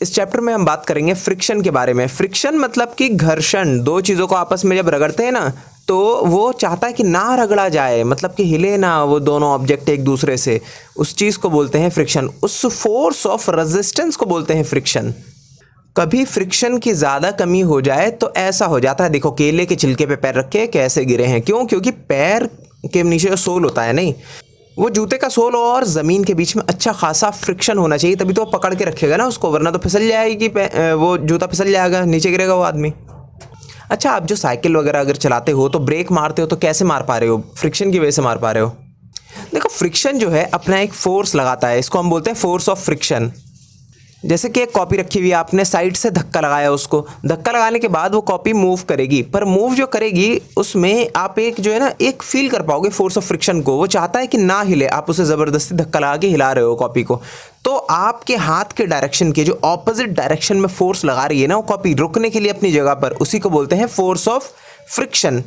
इस चैप्टर में हम बात करेंगे फ्रिक्शन के बारे में। फ्रिक्शन मतलब कि घर्षण, दो चीज़ों को आपस में जब रगड़ते हैं ना तो वो चाहता है कि ना रगड़ा जाए, मतलब कि हिले ना वो दोनों ऑब्जेक्ट एक दूसरे से, उस चीज़ को बोलते हैं फ्रिक्शन। उस फोर्स ऑफ रेजिस्टेंस को बोलते हैं फ्रिक्शन। कभी फ्रिक्शन की ज़्यादा कमी हो जाए तो ऐसा हो जाता है, देखो केले के छिलके पे पैर रख के कैसे गिरे हैं, क्यों? क्योंकि पैर के नीचे जो सोल होता है, नहीं, वो जूते का सोल और ज़मीन के बीच में अच्छा खासा फ्रिक्शन होना चाहिए, तभी तो वो पकड़ के रखेगा ना उसको, वरना तो फिसल जाएगी, वो जूता फिसल जाएगा, नीचे गिरेगा वो आदमी। अच्छा, आप जो साइकिल वगैरह अगर चलाते हो तो ब्रेक मारते हो तो कैसे मार पा रहे हो? फ्रिक्शन की वजह से मार पा रहे हो। देखो फ्रिक्शन जो है अपना एक फोर्स लगाता है, इसको हम बोलते हैं फोर्स ऑफ फ्रिक्शन। जैसे कि एक कॉपी रखी हुई है, आपने साइड से धक्का लगाया, उसको धक्का लगाने के बाद वो कॉपी मूव करेगी, पर मूव जो करेगी उसमें आप एक जो है ना एक फील कर पाओगे फोर्स ऑफ फ्रिक्शन को। वो चाहता है कि ना हिले, आप उसे ज़बरदस्ती धक्का लगा के हिला रहे हो कॉपी को, तो आपके हाथ के डायरेक्शन के जो ऑपोजिट डायरेक्शन में फोर्स लगा रही है ना वो कॉपी रुकने के लिए अपनी जगह पर, उसी को बोलते हैं फोर्स ऑफ फ्रिक्शन।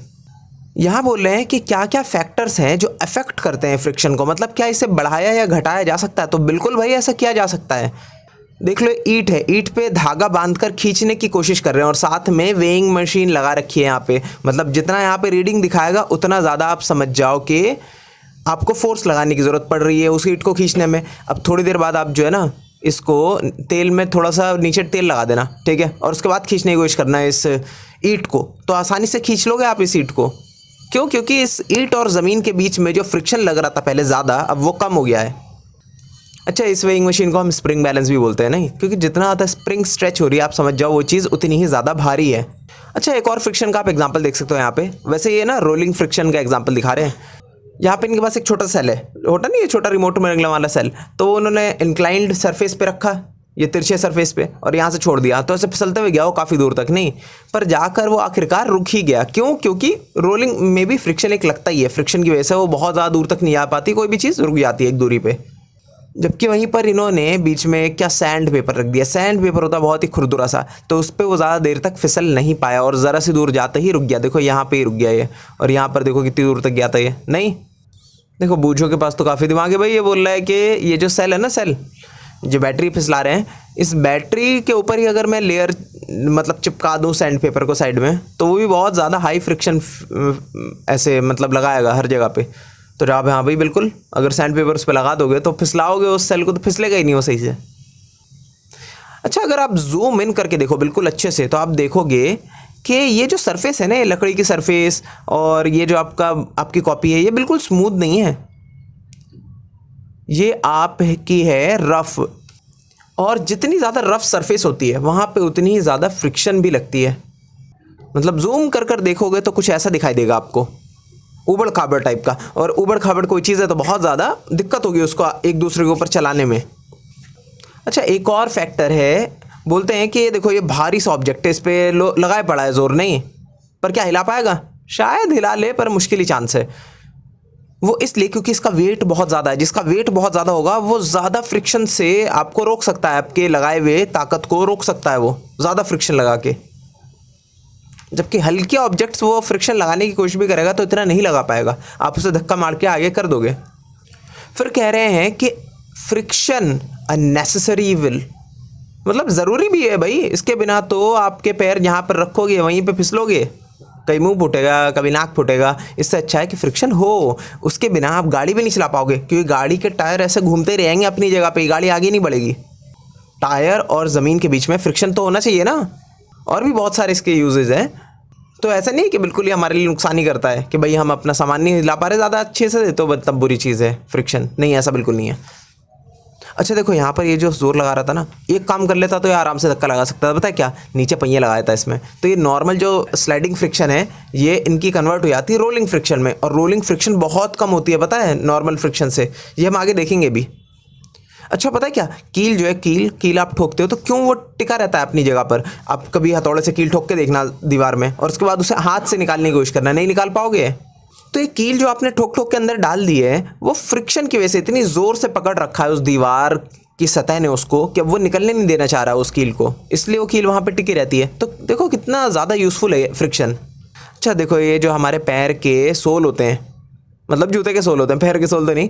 यहाँ बोल रहे हैं कि क्या क्या फैक्टर्स हैं जो अफेक्ट करते हैं फ्रिक्शन को, मतलब क्या इसे बढ़ाया या घटाया जा सकता है? तो बिल्कुल भाई ऐसा किया जा सकता है। देख लो, ईंट है, ईंट पे धागा बांधकर खींचने की कोशिश कर रहे हैं और साथ में वेइंग मशीन लगा रखी है यहाँ पे, मतलब जितना यहाँ पे रीडिंग दिखाएगा उतना ज़्यादा आप समझ जाओ कि आपको फोर्स लगाने की ज़रूरत पड़ रही है उस ईंट को खींचने में। अब थोड़ी देर बाद आप जो है ना इसको तेल में थोड़ा सा नीचे तेल लगा देना, ठीक है, और उसके बाद खींचने की कोशिश करना है इस ईंट को, तो आसानी से खींच लोगे आप इस ईंट को। क्यों? क्योंकि इस ईंट और ज़मीन के बीच में जो फ्रिक्शन लग रहा था पहले ज़्यादा, अब वो कम हो गया है। अच्छा, इस वेइंग मशीन को हम स्प्रिंग बैलेंस भी बोलते हैं, नहीं, क्योंकि जितना ज़्यादा स्प्रिंग स्ट्रेच हो रही है आप समझ जाओ वो चीज़ उतनी ही ज़्यादा भारी है। अच्छा, एक और फ्रिक्शन का आप एग्जांपल देख सकते हो यहाँ पे, वैसे ये ना रोलिंग फ्रिक्शन का एग्जांपल दिखा रहे हैं। यहाँ पे इनके पास एक छोटा सेल है, होता नहीं है छोटा रिमोट में रंगने वाला सेल, तो उन्होंने इंक्लाइंड सरफेस पे रखा, ये तिरछे सरफेस पे, और यहाँ से छोड़ दिया, तो ऐसे फिसलते हुए गया वो काफ़ी दूर तक, नहीं, पर जाकर वो आखिरकार रुक ही गया। क्यों? क्योंकि रोलिंग में भी फ्रिक्शन एक लगता ही है, फ्रिक्शन की वजह से वो बहुत ज़्यादा दूर तक नहीं आ पाती, कोई भी चीज़ रुक जाती है एक दूरी पे। जबकि वहीं पर इन्होंने बीच में क्या सैंड पेपर रख दिया, सैंड पेपर होता है बहुत ही खुरदुरा सा, तो उस पर वो ज़्यादा देर तक फिसल नहीं पाया और ज़रा सी दूर जाते ही रुक गया। देखो यहाँ पे ही रुक गया ये, और यहाँ पर देखो कितनी दूर तक गया था ये, नहीं। देखो बूझों के पास तो काफ़ी दिमाग है भाई, ये बोल रहा है कि ये जो सेल है ना, सेल जो बैटरी फिसला रहे हैं, इस बैटरी के ऊपर ही अगर मैं लेयर मतलब चिपका दूँ सैंड पेपर को साइड में, तो वो भी बहुत ज़्यादा हाई फ्रिक्शन ऐसे मतलब लगाएगा हर जगह पे। तो जवाब है हाँ भाई बिल्कुल, अगर सैंड पेपर उस पर लगा दोगे तो फिसलाओगे उस सेल को, तो फिसलेगा ही नहीं वो सही से। अच्छा, अगर आप जूम इन करके देखो बिल्कुल अच्छे से, तो आप देखोगे कि ये जो सरफेस है ना, ये लकड़ी की सरफेस, और ये जो आपकी कॉपी है, ये बिल्कुल स्मूथ नहीं है, ये आपकी है रफ, और जितनी ज़्यादा रफ सरफेस होती है वहाँ पे उतनी ही ज़्यादा फ्रिक्शन भी लगती है। मतलब जूम कर देखोगे तो कुछ ऐसा दिखाई देगा आपको, उबड़ खाबड़ टाइप का, और उबड़ खाबड़ कोई चीज़ है तो बहुत ज़्यादा दिक्कत होगी उसको एक दूसरे के ऊपर चलाने में। अच्छा, एक और फैक्टर है, बोलते हैं कि ये देखो ये भारी सा ऑब्जेक्ट है, इस पर लगाए पड़ा है जोर, नहीं, पर क्या हिला पाएगा? शायद हिला ले, पर मुश्किल ही चांस है। वो इसलिए क्योंकि इसका वेट बहुत ज़्यादा है, जिसका वेट बहुत ज़्यादा होगा वो ज़्यादा फ्रिक्शन से आपको रोक सकता है, आपके लगाए हुए ताकत को रोक सकता है वो ज़्यादा फ्रिक्शन लगा के। जबकि हल्के ऑब्जेक्ट्स वो फ्रिक्शन लगाने की कोशिश भी करेगा तो इतना नहीं लगा पाएगा, आप उसे धक्का मार के आगे कर दोगे। फिर कह रहे हैं कि फ्रिक्शन अ नेसेसरी इविल, मतलब ज़रूरी भी है भाई, इसके बिना तो आपके पैर जहाँ पर रखोगे वहीं पे फिसलोगे, कभी मुंह फूटेगा कभी नाक फूटेगा। इससे अच्छा है कि फ्रिक्शन हो, उसके बिना आप गाड़ी भी नहीं चला पाओगे, क्योंकि गाड़ी के टायर ऐसे घूमते रहेंगे अपनी जगह पे, गाड़ी आगे नहीं बढ़ेगी। टायर और ज़मीन के बीच में फ्रिक्शन तो होना चाहिए ना, और भी बहुत सारे इसके यूजेज हैं। तो ऐसा नहीं कि बिल्कुल ही हमारे लिए नुकसान ही करता है कि भाई हम अपना सामान नहीं हिला पा रहे ज़्यादा अच्छे से, तो तब बुरी चीज़ है फ्रिक्शन, नहीं, ऐसा बिल्कुल नहीं है। अच्छा देखो, यहाँ पर ये जो जोर लगा रहा था ना, एक काम कर लेता तो ये आराम से धक्का लगा सकता था, पता है क्या, नीचे पहिए लगाया था इसमें, तो ये नॉर्मल जो स्लाइडिंग फ्रिक्शन है ये इनकी कन्वर्ट हो जाती है रोलिंग फ्रिक्शन में, और रोलिंग फ्रिक्शन बहुत कम होती है पता है नॉर्मल फ्रिक्शन से, ये हम आगे देखेंगे भी। अच्छा, पता है क्या, कील जो है, कील आप ठोकते हो तो क्यों वो टिका रहता है अपनी जगह पर? आप कभी हथौड़े से कील ठोक के देखना दीवार में, और उसके बाद उसे हाथ से निकालने की कोशिश करना, नहीं निकाल पाओगे। तो ये कील जो आपने ठोक ठोक के अंदर डाल दी है, वो फ्रिक्शन की वजह से इतनी ज़ोर से पकड़ रखा है उस दीवार की सतह ने उसको, कि वो निकलने नहीं देना चाह रहा है उस कील को, इसलिए वो कील वहाँ पे टिकी रहती है। तो देखो कितना ज़्यादा यूज़फुल है फ्रिक्शन। अच्छा देखो, ये जो हमारे पैर के सोल होते हैं, मतलब जूते के सोल होते हैं, पैर के सोल तो नहीं,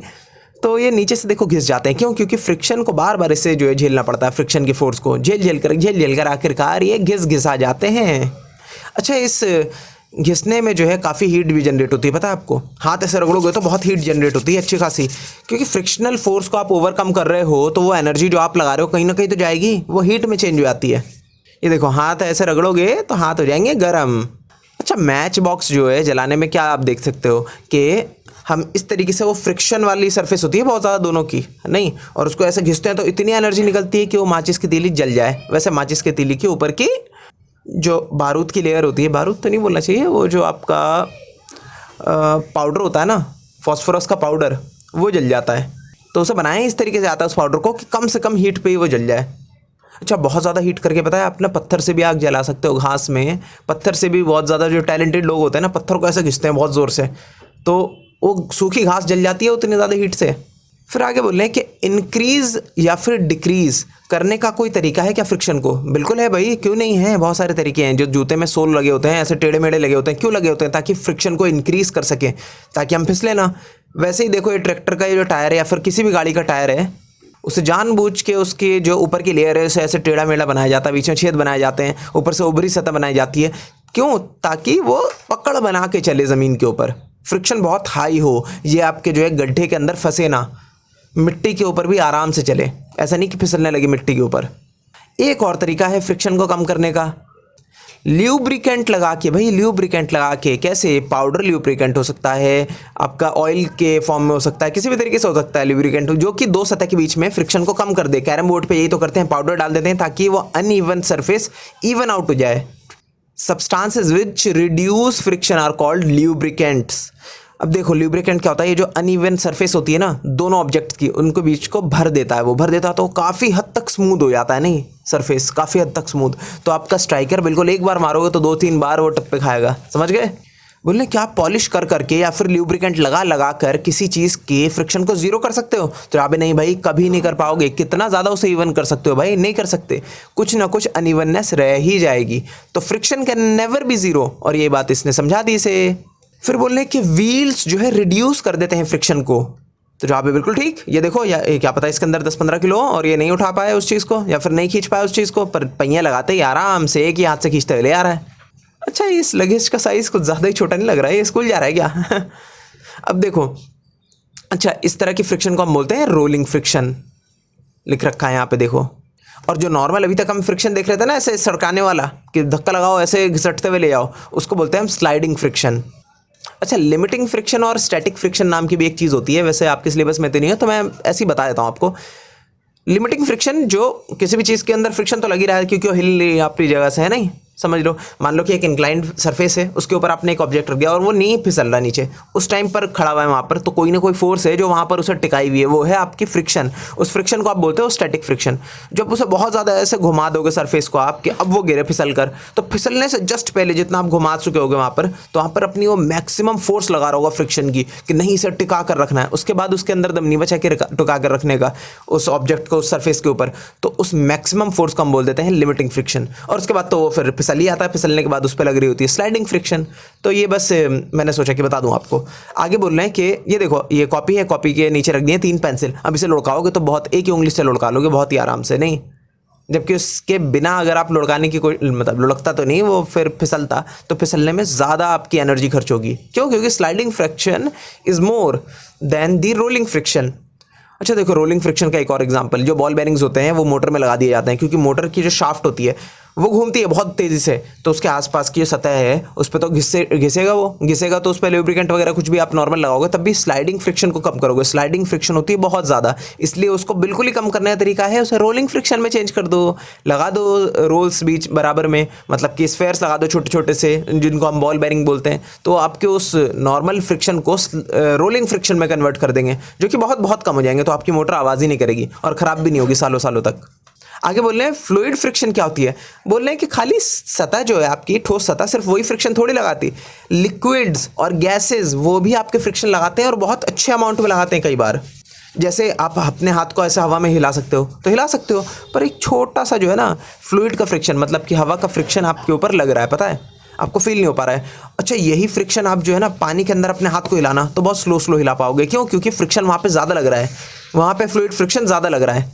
तो ये नीचे से देखो घिस जाते हैं। क्यों? क्योंकि फ्रिक्शन को बार बार इससे जो है झेलना पड़ता है, फ्रिक्शन की फोर्स को झेल झेल कर आखिरकार ये घिसा जाते हैं। अच्छा, इस घिसने में जो है काफ़ी हीट भी जनरेट होती है, पता है आपको? हाथ ऐसे रगड़ोगे तो बहुत हीट जनरेट होती है अच्छी खासी, क्योंकि फ्रिक्शनल फोर्स को आप ओवरकम कर रहे हो तो वो एनर्जी जो आप लगा रहे हो कहीं ना कहीं तो जाएगी, वो हीट में चेंज हो जाती है। ये देखो, हाथ ऐसे रगड़ोगे तो हाथ हो जाएंगे गर्म। अच्छा, मैच बॉक्स जो है जलाने में क्या आप देख सकते हो कि हम इस तरीके से, वो फ्रिक्शन वाली सरफेस होती है बहुत ज़्यादा दोनों की, नहीं, और उसको ऐसे घिसते हैं तो इतनी एनर्जी निकलती है कि वो माचिस की तीली जल जाए। वैसे माचिस की तीली के ऊपर की जो बारूद की लेयर होती है, बारूद तो नहीं बोलना चाहिए, वो जो आपका पाउडर होता है ना, फॉस्फोरस का पाउडर, वो जल जाता है। तो उसे बनाया इस तरीके से आता है उस पाउडर को कि कम से कम हीट पे ही वो जल जाए। अच्छा, बहुत ज़्यादा हीट करके पता है, अपना पत्थर से भी आग जला सकते हो, घास में पत्थर से भी बहुत ज़्यादा जो टैलेंटेड लोग होते हैं ना, पत्थर को ऐसे घिसते हैं बहुत ज़ोर से, तो वो सूखी घास जल जाती है उतनी ज़्यादा हीट से। फिर आगे बोल रहे हैं कि इंक्रीज़ या फिर डिक्रीज़ करने का कोई तरीका है क्या फ्रिक्शन को? बिल्कुल है भाई, क्यों नहीं है, बहुत सारे तरीके हैं। जो जूते में सोल लगे होते हैं ऐसे टेढ़े मेढ़े लगे होते हैं, क्यों लगे होते हैं? ताकि फ्रिक्शन को इंक्रीज़ कर सकें, ताकि हम फिसले ना। वैसे ही देखो, ये ट्रैक्टर का ये जो टायर है या फिर किसी भी गाड़ी का टायर है, उसे जानबूझ के उसके जो ऊपर की लेयर है उसे ऐसे टेढ़ा मेढ़ा बनाया जाता है, बीच में छेद बनाए जाते हैं, ऊपर से उभरी सतह बनाई जाती है। क्यों? ताकि वो पकड़ बना के चले ज़मीन के ऊपर, फ्रिक्शन बहुत हाई हो, ये आपके जो है गड्ढे के अंदर फंसे ना, मिट्टी के ऊपर भी आराम से चले, ऐसा नहीं कि फिसलने लगे मिट्टी के ऊपर। एक और तरीका है फ्रिक्शन को कम करने का, ल्यूब्रिकेंट लगा के। भाई ल्यूब्रिकेंट लगा के कैसे? पाउडर ल्यूब्रिकेंट हो सकता है, आपका ऑयल के फॉर्म में हो सकता है, किसी भी तरीके से हो सकता है ल्यूब्रिकेंट, जो कि दो सतह के बीच में फ्रिक्शन को कम कर दे। कैरम बोर्ड पे यही तो करते हैं, पाउडर डाल देते हैं ताकि वो अनइवन सरफेस इवन आउट हो जाए। Substances which reduce friction are called lubricants. अब देखो, ल्यूब्रिकेंट क्या होता है? ये जो अनइवन सरफेस होती है ना दोनों ऑब्जेक्ट्स की, उनको बीच को भर देता है, वो भर देता है तो काफ़ी हद तक स्मूथ हो जाता है, नहीं सरफेस काफ़ी हद तक स्मूथ। तो आपका स्ट्राइकर बिल्कुल एक बार मारोगे तो 2-3 बार वो टप्पे खाएगा, समझ गए? बोलने क्या आप पॉलिश कर करके या फिर ल्यूब्रिकेंट लगा लगा कर किसी चीज़ के फ्रिक्शन को जीरो कर सकते हो? तो आप नहीं भाई, कभी नहीं कर पाओगे। कितना ज़्यादा उसे इवन कर सकते हो भाई? नहीं कर सकते, कुछ ना कुछ अनइवननेस रह ही जाएगी। तो friction can never be zero, और ये बात इसने समझा दी इसे। फिर बोल रहे हैं कि व्हील्स जो है रिड्यूस कर देते हैं फ्रिक्शन को। तो जवाब है बिल्कुल ठीक। ये देखो, या क्या पता इसके अंदर 10-15 किलो और ये नहीं उठा पाए उस चीज़ को, या फिर नहीं खींच पाए उस चीज़ को, पर पहिया लगाते ही आराम से एक ही हाथ से खींचते हुए ले आ रहा है। अच्छा, इस लगेज का साइज़ कुछ ज़्यादा ही छोटा नहीं लग रहा है, ये स्कूल जा रहा है क्या? अब देखो, अच्छा, इस तरह की फ्रिक्शन को हम बोलते हैं रोलिंग फ्रिक्शन, लिख रखा है यहाँ पे देखो। और जो नॉर्मल अभी तक हम फ्रिक्शन देख रहे थे ना, ऐसे सड़काने वाला कि धक्का लगाओ ऐसे घिसटते हुए ले जाओ, उसको बोलते हैं हम स्लाइडिंग फ्रिक्शन। अच्छा, लिमिटिंग फ्रिक्शन और स्टैटिक फ्रिक्शन नाम की भी एक चीज़ होती है, वैसे आपके सिलेबस में तो नहीं है तो मैं ऐसे ही बता देता हूँ आपको। लिमिटिंग फ्रिक्शन, जो किसी भी चीज़ के अंदर फ्रिक्शन तो लगी रहा है क्योंकि वो हिल रही है अपनी जगह से, है नहीं, समझ लो। मान लो कि एक इंक्लाइंड सरफेस है, उसके ऊपर आपने एक ऑब्जेक्ट रख दिया और वो नहीं फिसल रहा नीचे, उस टाइम पर खड़ा हुआ है वहाँ पर, तो कोई ना कोई फोर्स है जो वहाँ पर उसे टिकाई हुई है, वो है आपकी फ्रिक्शन। उस फ्रिक्शन को आप बोलते हो स्टैटिक फ्रिक्शन। जब उसे बहुत ज़्यादा ऐसे घुमा दोगे सरफेस को आप कि अब वो गिरे फिसल कर, तो फिसलने से जस्ट पहले जितना आप घुमा चुके होगे वहाँ पर, तो वहाँ पर अपनी वो मैक्सिमम फोर्स लगा रहा होगा फ्रिक्शन की कि नहीं इसे टिका कर रखना है। उसके बाद उसके अंदर दम नहीं बचा के टिका कर रखने का उस ऑब्जेक्ट को उस सरफेस के ऊपर, तो उस मैक्सिमम फोर्स को हम बोल देते हैं लिमिटिंग फ्रिक्शन। और उसके बाद तो वो फिर फिसल ही आता है, फिसलने के बाद उस पर लग रही होती है स्लाइडिंग फ्रिक्शन। तो ये बस मैंने सोचा कि बता दूं आपको। आगे बोल रहे हैं कि ये देखो, ये कॉपी है, कॉपी के नीचे रख दिए 3 पेंसिल। अब इसे लुढ़काओगे तो बहुत एक ही उंगली से लुढ़का लोगे बहुत ही आराम से, नहीं, जबकि उसके बिना अगर आप लुढ़काने की कोई मतलब लुढ़कता तो नहीं, वो फिर फिसलता, तो फिसलने में ज़्यादा आपकी एनर्जी खर्च होगी। क्यों? क्योंकि sliding friction is more than the rolling friction. अच्छा देखो, रोलिंग फ्रिक्शन का एक और एग्जांपल, जो बॉल बेरिंग्स होते हैं वो मोटर में लगा दिए जाते हैं, क्योंकि मोटर की जो शाफ्ट होती है वो घूमती है बहुत तेज़ी से, तो उसके आसपास की जो सतह है उस पर तो घिसेगा तो उस पर लुब्रिकेंट वगैरह कुछ भी आप नॉर्मल लगाओगे तब भी स्लाइडिंग फ्रिक्शन को कम करोगे। स्लाइडिंग फ्रिक्शन होती है बहुत ज़्यादा, इसलिए उसको बिल्कुल ही कम करने का तरीका है उसे रोलिंग फ्रिक्शन में चेंज कर दो। लगा दो रोल्स बीच बराबर में, मतलब कि स्फेयर्स लगा दो छोटे छोटे से, जिनको हम बॉल बेरिंग बोलते हैं, तो आपके उस नॉर्मल फ्रिक्शन को रोलिंग फ्रिक्शन में कन्वर्ट कर देंगे, जो कि बहुत बहुत कम हो जाएंगे। तो आपकी मोटर आवाज़ ही नहीं करेगी और ख़राब भी नहीं होगी सालों सालों तक। आगे बोल रहे हैं फ्लूइड फ्रिक्शन क्या होती है। बोल रहे हैं कि खाली सतह जो है आपकी ठोस सतह सिर्फ वही फ्रिक्शन थोड़ी लगाती, लिक्विड्स और गैसेस वो भी आपके फ्रिक्शन लगाते हैं और बहुत अच्छे अमाउंट में लगाते हैं। कई बार जैसे आप अपने हाथ को ऐसे हवा में हिला सकते हो तो हिला सकते हो, पर एक छोटा सा जो है ना फ्लूइड का फ्रिक्शन, मतलब कि हवा का फ्रिक्शन आपके ऊपर लग रहा है, पता है, आपको फील नहीं हो पा रहा है। अच्छा, यही फ्रिक्शन आप जो है ना पानी के अंदर अपने हाथ को हिलाना तो बहुत स्लो स्लो हिला पाओगे। क्यों? क्योंकि फ्रिक्शन वहाँ पे ज़्यादा लग रहा है, वहाँ पे फ्लूइड फ्रिक्शन ज़्यादा लग रहा है।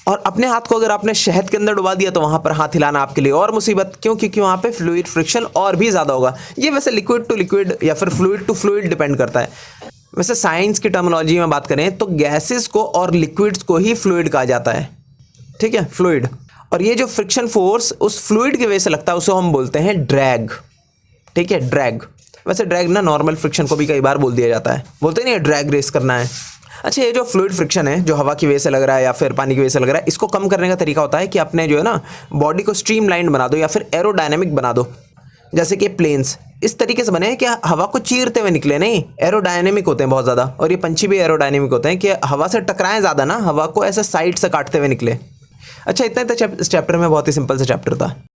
और अपने हाथ को अगर आपने शहद के अंदर डुबा दिया तो वहाँ पर हाथ हिलाना आपके लिए और मुसीबत। क्यों? क्योंकि वहाँ पे फ्लूइड फ्रिक्शन और भी ज़्यादा होगा। ये वैसे लिक्विड टू लिक्विड या फिर फ्लूइड टू फ्लूइड डिपेंड करता है। वैसे साइंस की टर्मिनोलॉजी में बात करें तो गैसेस को और लिक्विड्स को ही फ्लूइड कहा जाता है। ठीक है, फ्लूइड। और ये जो फ्रिक्शन फोर्स उस फ्लूइड की वजह से लगता है उसे हम बोलते हैं ड्रैग। ठीक है, ड्रैग। वैसे ड्रैग ना नॉर्मल फ्रिक्शन को भी कई बार बोल दिया जाता है, बोलते नहीं है ड्रैग रेस करना है। अच्छा, ये जो फ्लूइड फ्रिक्शन है जो हवा की वजह से लग रहा है या फिर पानी की वजह से लग रहा है, इसको कम करने का तरीका होता है कि अपने जो है ना बॉडी को स्ट्रीमलाइन बना दो या फिर एरोडायनेमिक बना दो। जैसे कि प्लेन्स इस तरीके से बने कि हवा को चीरते हुए निकले, नहीं एरोडायनेमिक होते हैं बहुत ज़्यादा। और ये पंछी भी एरोडायनेमिक होते हैं कि हवा से टकराएं ज़्यादा ना, हवा को ऐसे साइड से काटते हुए निकले। अच्छा, इतना चैप्टर में बहुत ही सिंपल सा चैप्टर था।